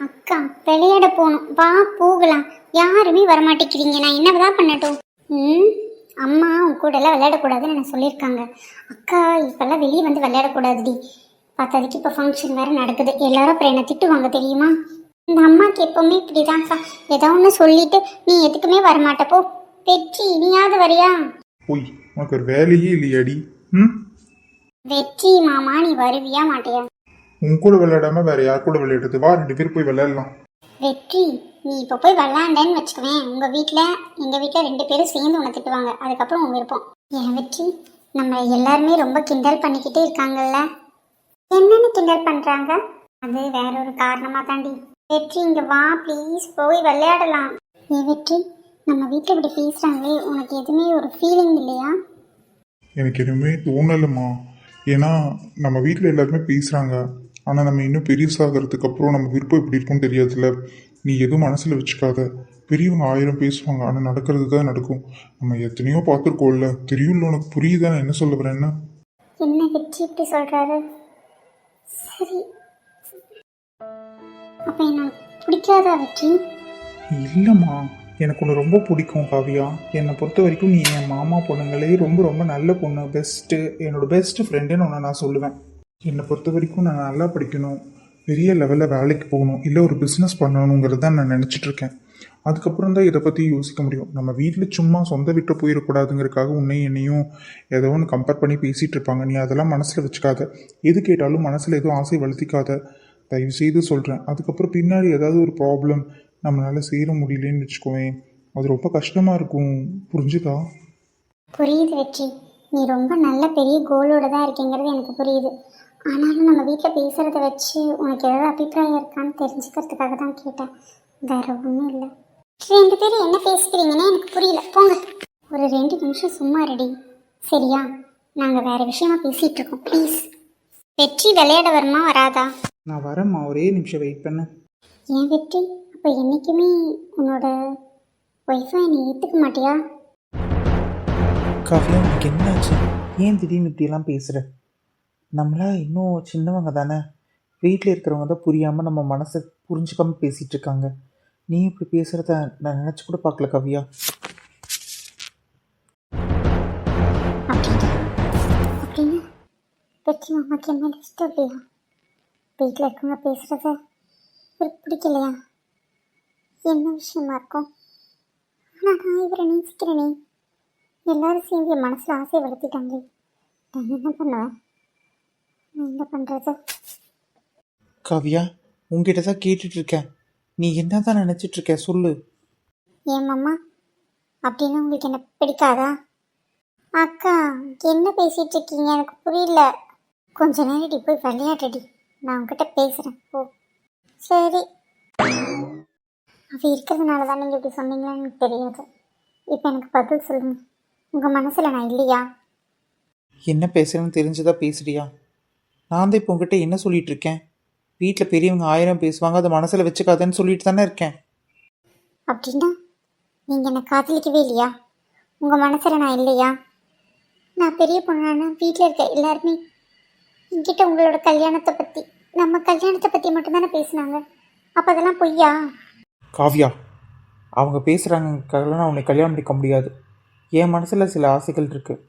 அக்கா விளையாட போகணும், வா போகலாம். யாருமே வரமாட்டேங்கிறீங்க, நான் என்னதான் பண்ணட்டும்? ம். அம்மா உன் கூட எல்லாம் விளையாடக்கூடாதுன்னு நான் சொல்லியிருக்காங்க. அக்கா இப்பெல்லாம் வெளியே வந்து விளையாடக்கூடாதுடி. பார்த்ததுக்கு இப்போ ஃபங்க்ஷன் வேறு நடக்குது, எல்லாரும் அப்புறம் என்ன திட்டுவாங்க தெரியுமா? இந்த அம்மாவுக்கு எப்பவுமே இப்படிதான்க்கா, ஏதோ ஒன்று சொல்லிட்டு நீ எதுக்குமே வரமாட்டப்போ. வெற்றி நீயாவது வரியா? போய் உனக்கு ஒரு வேலையே இல்லையாடி? ம். வெற்றி மாமா நீ வருவியா மாட்டியா? உன் கூட விளையாடாம வேற யார் கூட விளையாடுறது? வா 2 பேரும் போய் விளையாடலாம். வெற்றி நீ இப்போ போய் விளாண்டேன்னு வச்சுக்குவேன், உங்கள் வீட்டில் எங்கள் வீட்டில் 2 பேரும் சேர்ந்து உன்னை திட்டுவாங்க. அதுக்கப்புறம் உங்க விருப்பம். ஏன் வெற்றி, நம்ம எல்லாருமே ரொம்ப கிண்டல் பண்ணிக்கிட்டே இருக்காங்கல்ல. என்னன்னு கிண்டல் பண்ணுறாங்க? அது வேற ஒரு காரணமாக தாண்டி. வெற்றி இங்கே வா ப்ளீஸ், போய் விளையாடலாம். ஏன் வெற்றி, நம்ம வீட்டில் இப்படி பேசுகிறாங்களே, உனக்கு எதுவுமே ஒரு ஃபீலிங் இல்லையா? எனக்கு எதுவுமே தோணலைம்மா. ஏன்னா நம்ம வீட்டில் எல்லாருமே பேசுகிறாங்க. ஆனால் நம்ம இன்னும் பெருசாகிறதுக்கு அப்புறம் நம்ம விருப்பம் எப்படி இருக்கும்னு தெரியாதுல்ல. நீ எதுவும் மனசில் வச்சுக்காத. பெரியவங்க 1000 பேசுவாங்க, ஆனால் நடக்கிறது தான் நடக்கும். நம்ம எத்தனையோ பார்த்துருக்கோம்ல, தெரியும்ல, உனக்கு புரியுதா நான் என்ன சொல்ல வரேன்னா? என்ன வெற்றி இப்படி சொல்கிறாரு? சரி, அப்போ என்ன பிடிக்காதா வெற்றி? இல்லைம்மா, எனக்கு ஒன்று ரொம்ப பிடிக்கும் காவியா. என்னை பொறுத்த வரைக்கும் நீ என் மாமா பொண்ணுங்களே ரொம்ப ரொம்ப நல்ல பொண்ணு, பெஸ்ட்டு, என்னோட பெஸ்ட் ஃப்ரெண்டுன்னு ஒன்று நான் சொல்லுவேன். என்னை பொறுத்த வரைக்கும் நான் நல்லா படிக்கணும், பெரிய லெவலில் வேலைக்கு போகணும், இல்லை ஒரு பிஸ்னஸ் பண்ணணுங்கிறது தான் நான் நினச்சிட்ருக்கேன். அதுக்கப்புறம் தான் இதை பற்றி யோசிக்க முடியும். நம்ம வீட்டில் சும்மா சொந்த விட்டு போயிடக்கூடாதுங்கிறதுக்காக உன்னையும் என்னையும் ஏதோ ஒன்று கம்பேர் பண்ணி பேசிகிட்டு இருப்பாங்க. நீ அதெல்லாம் மனசில் வச்சுக்காத. எது கேட்டாலும் மனசில் எதுவும் ஆசை வளர்த்திக்காத, தயவு செய்து சொல்கிறேன். அதுக்கப்புறம் பின்னாடி ஏதாவது ஒரு ப்ராப்ளம் நம்மளால் சேர முடியலன்னு வச்சுக்கோவேன், அது ரொம்ப கஷ்டமாக இருக்கும். புரிஞ்சுதா? புரியுது வெற்றி, நீ ரொம்ப நல்ல பெரிய கோலோட தான் இருக்கீங்கிறது எனக்கு புரியுது. ஆனாலும் நம்ம வீட்டில் பேசுகிறத வச்சு உனக்கு ஏதாவது அபிப்பிராயம் இருக்கான்னு தெரிஞ்சுக்கிறதுக்காக தான் கேட்டேன், வேற ஒன்றும் இல்லை. 2 பேரும் என்ன பேசிக்கிறீங்கன்னு எனக்கு புரியல, போங்க. ஒரு 2 நிமிஷம் சும்மா ரெடி சரியா? நாங்கள் வேற விஷயமா பேசிகிட்டு இருக்கோம், ப்ளீஸ். வெற்றி விளையாட வருமா வராதா? நான் வரேம்மா, ஒரே நிமிஷம் வெயிட் பண்ணு. ஏன் வெற்றி, அப்போ என்றைக்குமே உன்னோட ஒய்ஃபை நீ ஏற்றுக்க மாட்டியா? காவியா, உனக்கு என்னாச்சு? ஏன் திடீர்னு இப்படியெல்லாம் பேசுகிற? நம்மளா இன்னும் சின்னவங்க தானே. வீட்டில் இருக்கிறவங்க தான் புரியாமல் நம்ம மனசை புரிஞ்சுக்காமல் பேசிகிட்டு இருக்காங்க. நீ இப்படி பேசுகிறத நான் நினச்சி கூட பார்க்கல காவியா. அப்படின்னு அப்படின்னு வெற்றி மாமாக்கு என்ன இஷ்டம் இல்லையா? வீட்டில் இருக்கவங்க பேசுகிறத பிடிக்கலையா? என்ன விஷயமா இருக்கும்? ஆனால் நான் இவரை நேசிக்கிறேனே, எல்லாரும் சேர்ந்து என் மனசில் ஆசையை வளர்த்திட்டாங்களே, நான் என்ன பண்ணுவேன்? நான் என்ன பண்ணுறது? காவியா, உங்ககிட்ட தான் கேட்டுட்ருக்கேன். நீ என்ன தான் நினச்சிட்ருக்க சொல்லு. ஏன் மாமா, அப்படின்னு உங்களுக்கு என்ன பிடிக்காதா? அக்கா என்ன பேசிகிட்டு இருக்கீங்க எனக்கு புரியல. கொஞ்ச நேரடி போய் விளையாடுடி, நான் உங்ககிட்ட பேசுகிறேன் ஓ. சரி, அவ இருக்கிறதுனால தான் நீங்கள் இப்படி சொன்னீங்கன்னு எனக்கு தெரியாது. இப்போ எனக்கு பதில் சொல்லுங்கள், உங்கள் மனசில் நான் இல்லையா? என்ன பேசுகிறேன்னு தெரிஞ்சுதான் பேசுறியா? நான் தான் இப்போ உங்ககிட்ட என்ன சொல்லிட்டு இருக்கேன்? வீட்டில் பெரியவங்க 1000 பேசுவாங்க, அதை மனசில் வச்சுக்காதன்னு சொல்லிட்டு தானே இருக்கேன். அப்படின்னா நீங்கள் என்னை காதலிக்கவே இல்லையா? உங்கள் மனசில் நான் இல்லையா? நான் பெரிய பொண்ணான வீட்டில் இருக்க எல்லாருமே என்கிட்ட உங்களோட கல்யாணத்தை பற்றி, நம்ம கல்யாணத்தை பற்றி மட்டும்தானே பேசினாங்க. அப்போ அதெல்லாம் பொய்யா? காவ்யா, அவங்க பேசுகிறாங்கலாம் உன்னை கல்யாணம் பண்ணிக்க முடியாது. என் மனசில் சில ஆசைகள் இருக்குது.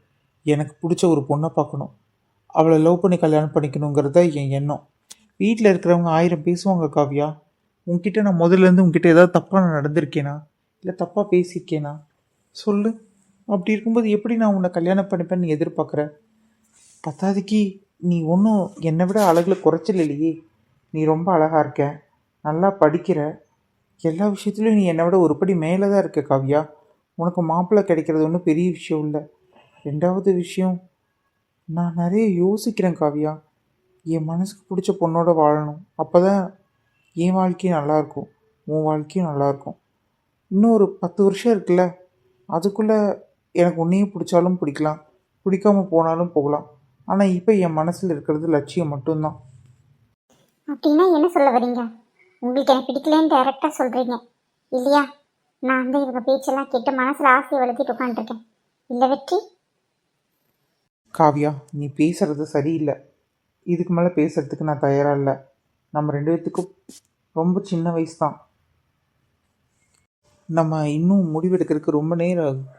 எனக்கு பிடிச்ச ஒரு பொண்ணை பார்க்கணும், அவளை லவ் பண்ணி கல்யாணம் பண்ணிக்கணுங்கிறத என் எண்ணம். வீட்டில் இருக்கிறவங்க 1000 பேசுவாங்க காவ்யா. உங்ககிட்ட நான் முதல்லேருந்து உங்ககிட்ட ஏதாவது தப்பாக நான் நடந்திருக்கேனா, இல்லை தப்பாக பேசியிருக்கேனா சொல்லு. அப்படி இருக்கும்போது எப்படி நான் உன்னை கல்யாணம் பண்ணிப்பேன்னு நீ எதிர்பார்க்குற? பத்தாவதுக்கு நீ ஒன்றும் என்னை விட அழகில் குறைச்சல் இல்லையே. நீ ரொம்ப அழகாக இருக்க, நல்லா படிக்கிற, எல்லா விஷயத்துலையும் நீ என்னை விட ஒரு படி மேலே தான் இருக்க காவ்யா. உனக்கு மாப்பிள்ளை கிடைக்கிறது ஒன்றும் பெரிய விஷயம் இல்லை. 2வது விஷயம், நான் நிறைய யோசிக்கிறேன் காவ்யா. என் மனசுக்கு பிடிச்ச பொண்ணோட வாழணும், அப்போ தான் என் வாழ்க்கையும் நல்லாயிருக்கும், உன் வாழ்க்கையும் நல்லாயிருக்கும். இன்னும் ஒரு 10 வருஷம் இருக்குல்ல, அதுக்குள்ளே எனக்கு உன்னையும் பிடிச்சாலும் பிடிக்கலாம், பிடிக்காமல் போனாலும் போகலாம். ஆனால் இப்போ என் மனசில் இருக்கிறது லட்சியம் மட்டும்தான். அப்படின்னா என்ன சொல்ல வரீங்க? உங்களுக்கு எனக்கு பிடிக்கலன்னு டைரெக்டாக சொல்கிறீங்க இல்லையா? நான் வந்து இவங்க பேச்செல்லாம் கேட்டு மனசில் ஆசையை வளர்த்திட்டு உட்காந்துருக்கேன் இல்லை வெற்றி? காவ்யா, நீ பேசுகிறது சரியில்லை. இதுக்கு மேலே பேசுகிறதுக்கு நான் தயாராக இல்லை. நம்ம 2 பேர்த்துக்கும் ரொம்ப சின்ன வயசு தான். நம்ம இன்னும் முடிவெடுக்கிறதுக்கு ரொம்ப நேரம் ஆகும்.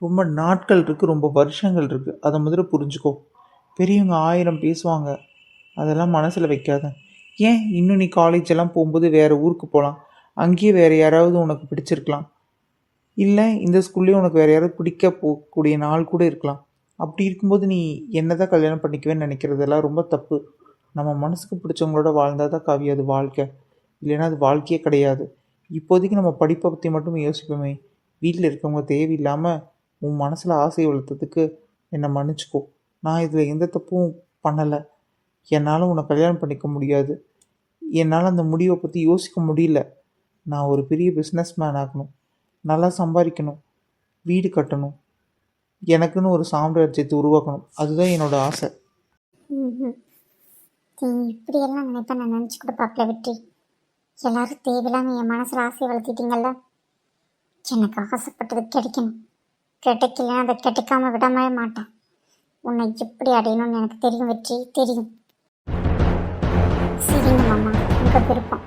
ரொம்ப நாட்கள் இருக்குது, ரொம்ப வருஷங்கள் இருக்குது. அதை முதல்ல புரிஞ்சுக்கோ. பெரியவங்க 1000 பேசுவாங்க, அதெல்லாம் மனசில் வைக்காத. ஏன் இன்னும் நீ காலேஜ் எல்லாம் போகும்போது வேறு ஊருக்கு போகலாம், அங்கேயே வேறு யாராவது உனக்கு பிடிச்சிருக்கலாம். இல்லை இந்த ஸ்கூல்லேயே உனக்கு வேறு யாராவது பிடிக்க போகக்கூடிய நாள் கூட இருக்கலாம். அப்படி இருக்கும்போது நீ என்ன தான் கல்யாணம் பண்ணிக்குவேன்னு நினைக்கிறதெல்லாம் ரொம்ப தப்பு. நம்ம மனசுக்கு பிடிச்சவங்களோட வாழ்ந்தால் தான் காவியம் அது வாழ்க்கை, இல்லைன்னா அது வாழ்க்கையே கிடையாது. இப்போதைக்கு நம்ம படிப்பை பற்றி மட்டும் யோசிப்போமே. வீட்டில் இருக்கவங்க தேவையில்லாமல் உன் மனசில் ஆசையை வளர்த்ததுக்கு என்னை மன்னிச்சுக்கோ. நான் இதில் எந்த தப்பும் பண்ணலை. என்னால் உன்னை கல்யாணம் பண்ணிக்க முடியாது. என்னால் அந்த முடிவை பற்றி யோசிக்க முடியல. நான் ஒரு பெரிய பிஸ்னஸ் மேன் ஆகணும், நல்லா சம்பாதிக்கணும், வீடு கட்டணும், எனக்குன்னு ஒரு சாம்ராஜ்யத்தை உருவாக்கணும். அதுதான் என்னோட ஆசை. ம். நீ இப்படியெல்லாம் நினைப்பேன் நான் நினச்சி கூட பார்க்கல வெற்றி. எல்லாரும் தேவையில்லாமல் என் மனசில் ஆசையை வளர்த்திட்டீங்கல்ல. எனக்கு ஆசைப்பட்டது கிடைக்கணும், கிடைக்கலன்னா அதை கிடைக்காம விடவே மாட்டேன். உன்னை எப்படி அடையணும்னு எனக்கு தெரியும் வெற்றி, தெரியும். சரிங்க மாமா, உங்கள் விருப்பம்.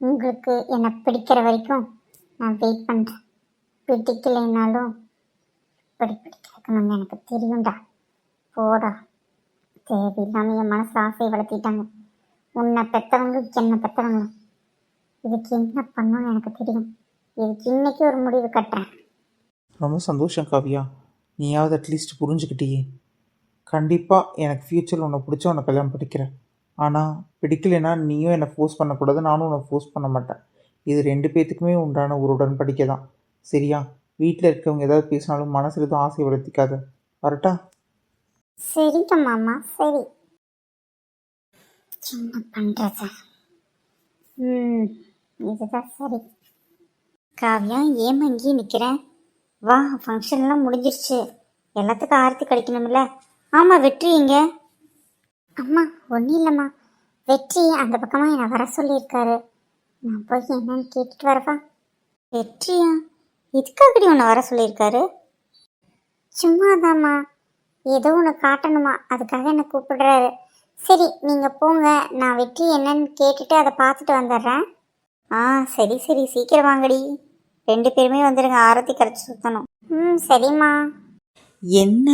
உங்களுக்கு என்னை பிடிக்கிற வரைக்கும் நான் வெயிட் பண்ணுறேன். பிடிக்கலைன்னாலும் இப்படி பிடிக்கணும்னு எனக்கு தெரியும்டா. போடா, தேவையில்லாமல் என் மனசில் ஆசையை வளர்த்திட்டாங்க. உன்னை பெற்றவங்க என்னை பெற்றவங்க. இதுக்கு என்ன பண்ணணும்னு எனக்கு தெரியும். இதுக்கு இன்னைக்கு ஒரு முடிவு கட்டுறேன். ரொம்ப சந்தோஷம் காவியா, நீயாவது அட்லீஸ்ட் புரிஞ்சுக்கிட்டியே. கண்டிப்பாக எனக்கு ஃப்யூச்சரில் உன்னை பிடிச்சா உன்னை கல்யாணம் பண்ணிக்கிறேன். ஆனால் பிடிக்கலைன்னா நீயும் என்னை ஃபோர்ஸ் பண்ணக்கூடாது, நானும் உன்னை ஃபோர்ஸ் பண்ண மாட்டேன். இது 2 பேர்த்துக்குமே உண்டான ஒரு உடன்படிக்கை தான். சரியா? வீட்டில் இருக்கவங்க ஏதாவது பேசினாலும் மனசில் எதுவும் ஆசை வளர்த்திக்காத. வரட்டா? சரிங்க மாமா, சரி. என்ன பண்ணுறது? இதுதான் சரி. காவியா, ஏன் இங்கேயே நிற்கிறேன்? வா, ஃபங்க்ஷன்லாம் முடிஞ்சிருச்சு. எல்லாத்துக்கும் ஆரத்தி கிடைக்கணும்ல. ஆமாம், வெற்றி எங்க? அம்மா, ஒன்றும் இல்லைம்மா. வெற்றி அந்த பக்கமாக என்னை வர சொல்லியிருக்காரு. நான் போய் என்னன்னு கேட்டுட்டு வரவா? வெற்றியா? இதுக்காகடி உன்னை வர சொல்லியிருக்காரு? சும்மாதாம்மா, ஏதோ ஒன்று காட்டணுமா, அதுக்காக என்னை கூப்பிடுறாரு. சரி, நீங்கள் போங்க. நான் வெற்றி என்னன்னு கேட்டுட்டு அதை பார்த்துட்டு வந்துடுறேன். ஆ, சரி சரி, சீக்கிரம் வாங்கடி. 2 பேருமே வந்துடுங்க, ஆரத்தி கரைச்சி சுற்றணும். சரிம்மா. என்ன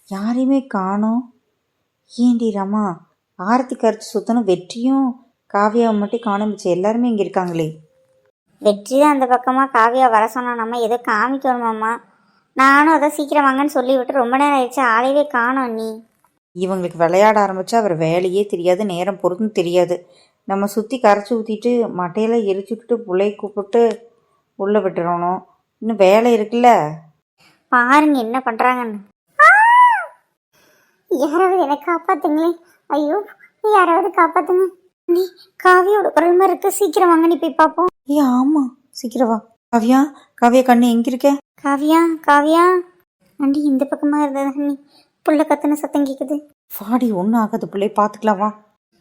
யாரையுமே காணோம்? ஏண்டி ரமா, ஆரத்தி கரைச்சி சுத்தணும், வெற்றியும் காவியாவை மட்டும் காணமிச்சு எல்லாருமே இங்கே இருக்காங்களே. வெற்றி தான் அந்த பக்கமாக காவியா வர சொன்னா, நம்ம ஏதோ காமிக்கணுமாம்மா. நானும் அதை சீக்கிரம் வாங்கன்னு சொல்லிவிட்டு ரொம்ப நேரம் ஆயிடுச்சு, ஆளையவே காணோம். நீ இவங்களுக்கு விளையாட ஆரம்பித்தா அவர் வேலையே தெரியாது, நேரம் பொறுத்தும் தெரியாது. நம்ம சுற்றி கரைச்சி ஊற்றிட்டு மட்டையெல்லாம் எரிச்சு விட்டுட்டு பிள்ளைய கூப்பிட்டு உள்ளே விட்டுறணும். இன்னும் வேலை இருக்குல்ல. பாருங்க என்ன பண்ணுறாங்கன்னு. யாராவது என்னை காப்பாத்துங்களே. ஐயோ, யாராவது காப்பாத்துங்க. நீ காவியோட குரல் மாதிரி இருக்கு, சீக்கிரம் வாங்க, நீ போய் பார்ப்போம். ஏ ஆமாம், சீக்கிரம் வா. காவியா, காவியா கண்ணு எங்கே இருக்க? காவியா, காவியா அண்டி, இந்த பக்கமாக இருந்தது அண்ணி. புள்ள கத்துன சத்தம் கேட்குது. வாடி, ஒன்றும் ஆகாது, பிள்ளைய பார்த்துக்கலாம் வா.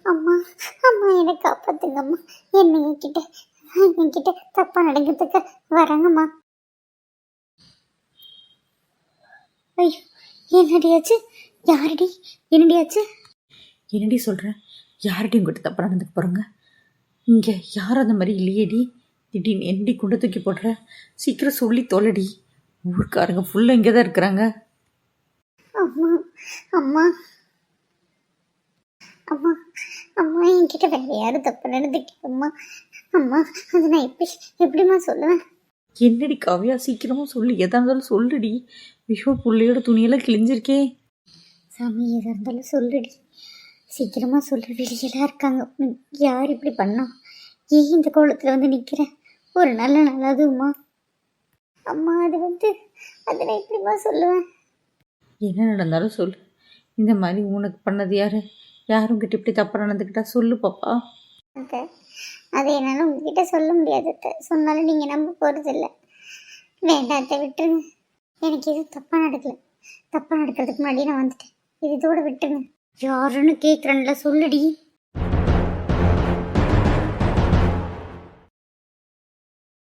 அம்மா, அம்மா என்னை காப்பாத்துங்க அம்மா. என்கிட்ட தப்பா நடக்கிறதுக்கு வராங்கம்மா. ஐயோ, என்னடியாச்சு? யாரடி? என்னடியாச்சு? என்னடி சொல்கிறேன்? யார்கிட்டையும் உங்கள்கிட்ட தப்பாக நடந்துக்க போகிறோங்க? இங்கே யாரும் அந்த மாதிரி இல்லையேடி. திடீர்னு என்னடி குண்டை தூக்கி போடுற? சீக்கிரம் சொல்லி தோலடி. ஊருக்காரங்க ஃபுல்லாக இங்கே தான் இருக்கிறாங்க. அம்மா, அம்மா, அம்மா, அம்மா, என்கிட்ட வேற யாரும் தப்பு நடந்துக்கிட்டம்மா. அம்மா, அது நான் எப்படிம்மா சொல்லுவேன்? என்னடி காவியா, சீக்கிரமாக சொல்லு, எதா இருந்தாலும் சொல்லுடி. ஐயோ, பிள்ளையோட துணியெல்லாம் கிழிஞ்சிருக்கே. சாமி, எதாக இருந்தாலும் சொல்லுடி, சீக்கிரமாக சொல்லு. வெளியெல்லாம் இருக்காங்க. யார் இப்படி பண்ணா? ஏன் இந்த கோலத்தில் வந்து நிற்கிறேன்? ஒரு நல்ல நல்லதும்மா. அம்மா, அது நான் எப்படிம்மா சொல்லுவேன்? என்ன நடந்தாலும் சொல்லு. இந்த மாதிரி உனக்கு பண்ணது யாரு? யாரும் கிட்ட இப்படி தப்பாக நடந்துக்கிட்டா சொல்லு பாப்பா. அது என்னால் உங்ககிட்ட சொல்ல முடியாது. சொன்னாலும் நீங்கள் நம்ப போகிறதில்ல. வேண்டாத்த விட்டுருங்க. எனக்கு எதுவும் தப்பாக நடக்கலை. தப்பாக நடக்கிறதுக்கு முன்னாடி நான் வந்துட்டேன். இது இதோட விட்டுருங்க. யாருன்னு கேட்குறேன்ல, சொல்லுடி.